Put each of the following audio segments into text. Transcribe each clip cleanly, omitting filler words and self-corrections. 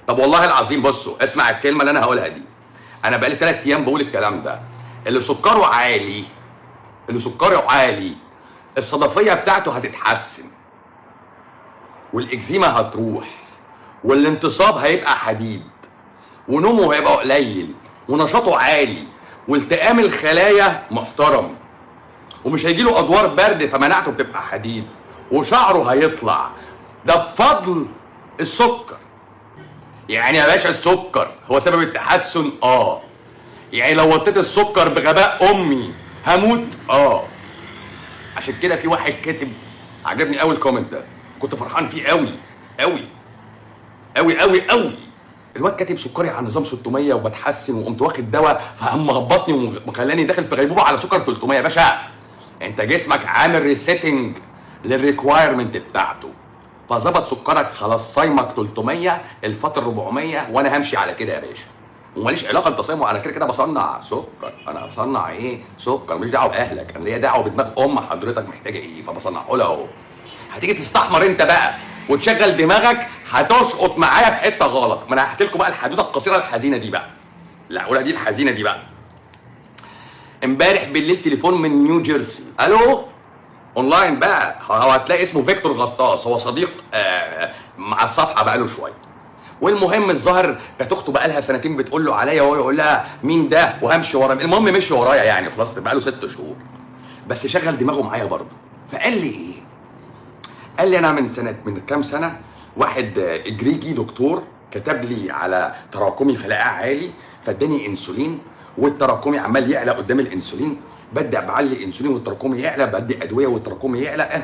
طب والله العظيم بصوا اسمع الكلمه اللي انا هقولها دي. انا بقالي 3 ايام بقول الكلام ده. اللي سكره عالي، اللي سكره عالي الصدفيه بتاعته هتتحسن، والاكزيما هتروح، والانتصاب هيبقى حديد، ونومه هيبقى قليل، ونشاطه عالي، والتئام الخلايا محترم، ومش هيجيله ادوار برد فمناعته بتبقى حديد، وشعره هيطلع. ده بفضل السكر. يعني يا باشا السكر هو سبب التحسن؟ يعني لو وطيت السكر بغباء امي هموت؟ عشان كده في واحد كاتب عجبني قوي الكومنت ده، كنت فرحان فيه قوي قوي قوي قوي قوي. الواد كاتب سكري على نظام 600 وبتحسن، وقمت واخد دواء فقام مهبطني ومخلاني داخل في غيبوبه على سكر 300. يا باشا انت جسمك عامل ريسيتنج للريكوايرمنت بتاعته، فظبط سكرك خلاص. صايمك 300، الفطر 400، وانا همشي على كده يا باشا. وماليش علاقه انت صايم، انا كده كده بصنع سكر. انا بصنع ايه؟ سكر. مش دعوه باهلك، انا ليا دعوه بدماغ حضرتك محتاجه ايه، فبصنعه لها اهو. هتيجي تستحمر انت بقى وتشغل دماغك، هتشقط معايا في حته غلط. ما انا هحكي لكم بقى الحدوته القصيره الحزينه دي بقى. لا اقولها دي الحزينه دي بقى. امبارح بالليل تليفون من نيو جيرسي. الو، اونلاين بقى. هو هتلاقي اسمه فيكتور غطاس، هو صديق مع الصفحه بقاله شويه. والمهم الظاهر كانت اخته بقى لها سنتين بتقول له عليا، وهو يقول لها مين ده وهمشي ورا. المهم مشي ورايا يعني، خلاص بقى له 6 شهور بس شغل دماغه معايا برضه. فقال لي ايه؟ قال لي انا من كام سنه واحد جريجي دكتور كتب لي على تراكمي فلاقاه عالي، فاداني انسولين، والتراكمي عمال يعلى قدام الانسولين. بدي بعلي انسولين والتراكمي يعلى، بدي ادويه والتراكمي يعلى.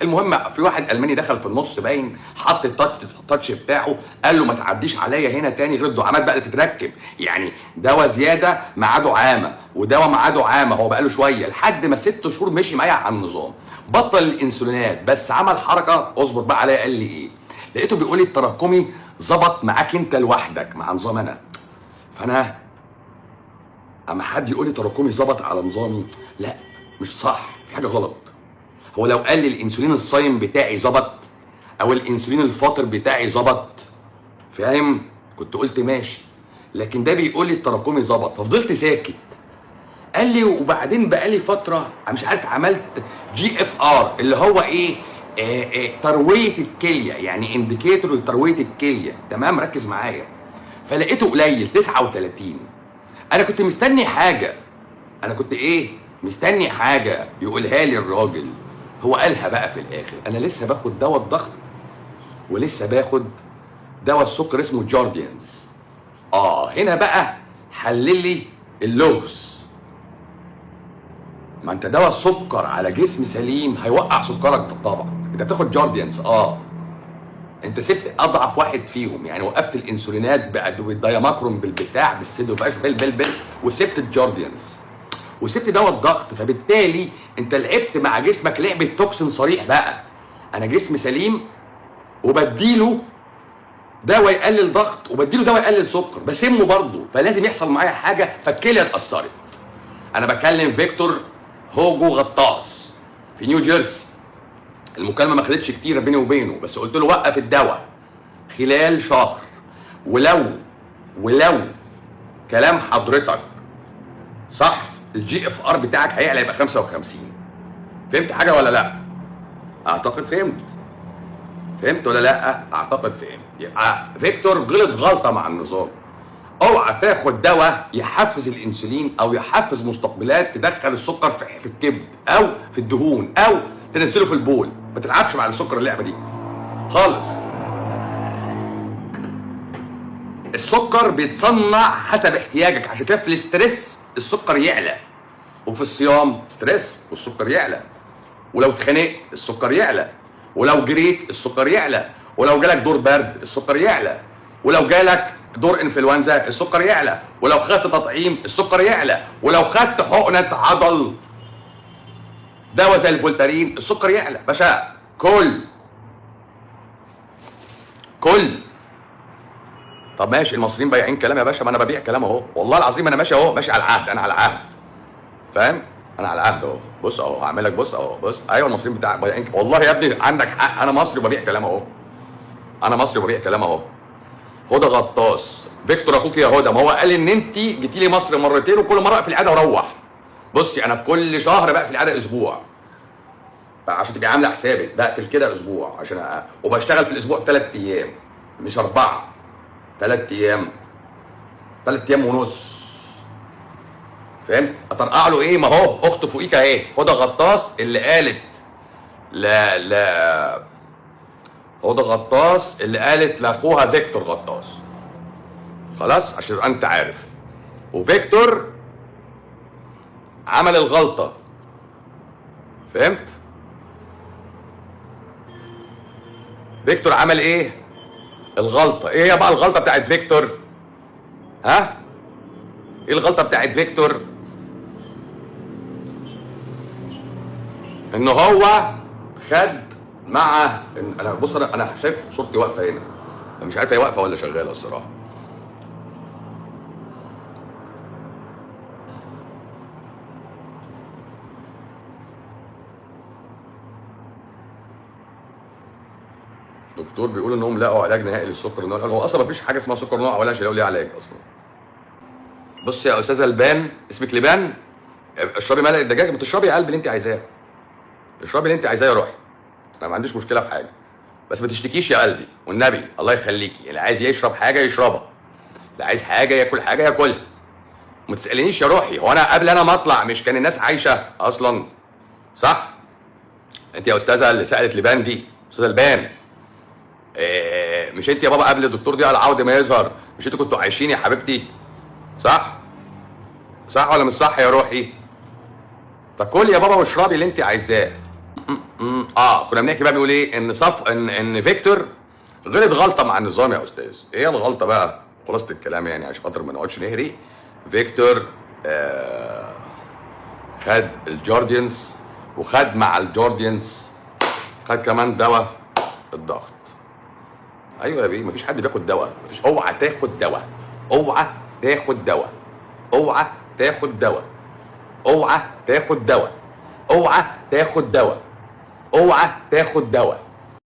المهم في واحد الماني دخل في النص باين، حط التاتش بتاعه، قال له ما تعديش عليا هنا تاني غير الدعامات بقى اللي تتركب. يعني دواء زياده معاه دعامه، ودواء معاه دعامه. هو بقى له شويه لحد ما 6 شهور مشي معايا على النظام، بطل الانسولينات، بس عمل حركه اصبر بقى عليا. قال لي ايه؟ لقيته بيقول لي التراكمي ظبط معاك انت لوحدك مع نظام انا. فانا اما حد يقول لي تراكمي ظبط على نظامي، لا مش صح، في حاجه غلط. هو لو قال لي الانسولين الصايم بتاعي ظبط، او الانسولين الفاطر بتاعي ظبط، فاهم، كنت قلت ماشي. لكن ده بيقول لي التراكمي ظبط، ففضلت ساكت. قال لي وبعدين بقى لي فتره مش عارف عملت GFR اللي هو ايه، ترويه الكليه، يعني انديكيتور لترويه الكليه. تمام، ركز معايا. فلقيته قليل 39. انا كنت مستني حاجه، انا كنت ايه، مستني حاجه يقولها لي الراجل. هو قالها بقى في الاخر. انا لسه باخد دواء الضغط، ولسه باخد دواء السكر اسمه جارديانز. هنا بقى حلل لي اللغز. ما انت دواء السكر على جسم سليم هيوقع سكرك طبعا. انت بتاخد جارديانز، انت سبت اضعف واحد فيهم، يعني وقفت الانسولينات بالدياماكرون بالبتاع بالسيدوباش بل وسبت الجارديانز وسبت دواء الضغط. فبالتالي انت لعبت مع جسمك لعبه توكسين صريح بقى. انا جسم سليم وبديله دواء يقلل ضغط وبديله دواء يقلل سكر، بسمه برضه، فلازم يحصل معايا حاجه فالكليه اتاثرت. انا بكلم فيكتور هوجو غطاس في نيو جيرسي. المكالمه ما خدتش كتير بيني وبينه، بس قلت له وقف الدواء خلال شهر، ولو كلام حضرتك صح الGFR بتاعك هيعلى يبقى 55. فهمت حاجه ولا لا؟ اعتقد فهمت ولا لا؟ اعتقد فهمت. يبقى فيكتور غلط غلطه مع النظام. اوعى تاخد دواء يحفز الانسولين او يحفز مستقبلات تدخل السكر في الكبد او في الدهون او تنزله في البول. ما تلعبش مع السكر اللعبه دي خالص. السكر بيتصنع حسب احتياجك، عشان كده في الاسترس السكر يعلى، وفي الصيام ستريس والسكر يعلى، ولو اتخانقت السكر يعلى، ولو جريت السكر يعلى، ولو جالك دور برد السكر يعلى، ولو جالك دور انفلونزا السكر يعلى، ولو خدت تطعيم السكر يعلى، ولو خدت حقنه عضل دواء زي الفولتارين السكر يعلى. باشا كل طب ماشي، المصريين بايعين كلام يا باشا، ما انا ببيع كلام اهو، والله العظيم انا ماشي اهو، ماشي على العهد، انا على العهد، فاهم، انا على العهد اهو. بص اهو هعمل لك، بص اهو، بص ايوه المصريين بتاعك بايعين، والله يا ابني عندك حق، انا مصري وببيع كلام اهو، انا مصري وببيع كلام اهو. هدى غطاس. فيكتور اخوك يا هدى، ما هو قال ان انت جيتي لي مصر مرتين وكل مره اقفل العاده واروح. بصي انا في كل شهر بقفل العاده اسبوع عشان تبقي عامله حسابك، بقفل كده اسبوع عشان وبشتغل في الاسبوع 3 ايام مش 4. 3 ايام، 3 ايام ونص. فهمت؟ اطرقع له ايه؟ ما هو اخته فوقيك اهي، هدى غطاس اللي قالت لا هدى غطاس اللي قالت لاخوها فيكتور غطاس. خلاص عشان تبقى انت عارف. وفيكتور عمل الغلطه. فهمت؟ فيكتور عمل ايه؟ الغلطه. ايه هي بقى الغلطه بتاعت فيكتور؟ ها؟ ايه الغلطه بتاعت فيكتور؟ ان هو خد مع انا بص انا شايف صورتي واقفه هنا، مش عارف هي واقفه ولا شغاله الصراحه. دكتور بيقول انهم لقوا علاج نهائي للسكر النوع الاول. هو اصلا مفيش حاجه اسمها سكر نوع اول عشان يلاقوا ليه علاج اصلا. بص يا استاذه لبان، اسمك لبان، اشربي ملعقه دجاج. بتشربي يا قلبي اللي انت عايزاه، اشربي اللي انت عايزاه يا روحي، انا ما عنديش مشكله في حاجه، بس ما تشتكيش يا قلبي والنبي الله يخليكي. اللي عايز يشرب حاجه يشربها، اللي عايز حاجه ياكل حاجه ياكلها. ما تسالنيش يا روحي هو انا قبل انا ما اطلع مش كان الناس عايشه اصلا؟ صح؟ انت يا استاذه اللي سالت لبان دي، استاذه لبان، مش انت يا بابا قبل الدكتور دي على عوده ما يظهر مش انتوا كنتوا عايشين يا حبيبتي؟ صح؟ صح ولا مش صح يا روحي؟ فكل يا بابا واشربي اللي انت عايزاه. كنا بنحكي بقى بيقول ايه؟ ان ان فيكتور غلط غلطه مع النظام يا استاذ. ايه الغلطه بقى؟ خلاصه الكلام يعني عشان خاطر ما نقعدش نهري. فيكتور خد الجارديانز، وخد مع الجارديانز خد كمان دواء الضغط. ايوه يا بيه، مفيش حد بياخد دواء، مفيش. اوعى تاخد دواء، اوعى تاخد دواء، اوعى تاخد دواء، اوعى تاخد دواء، اوعى تاخد دواء، اوعى تاخد دواء.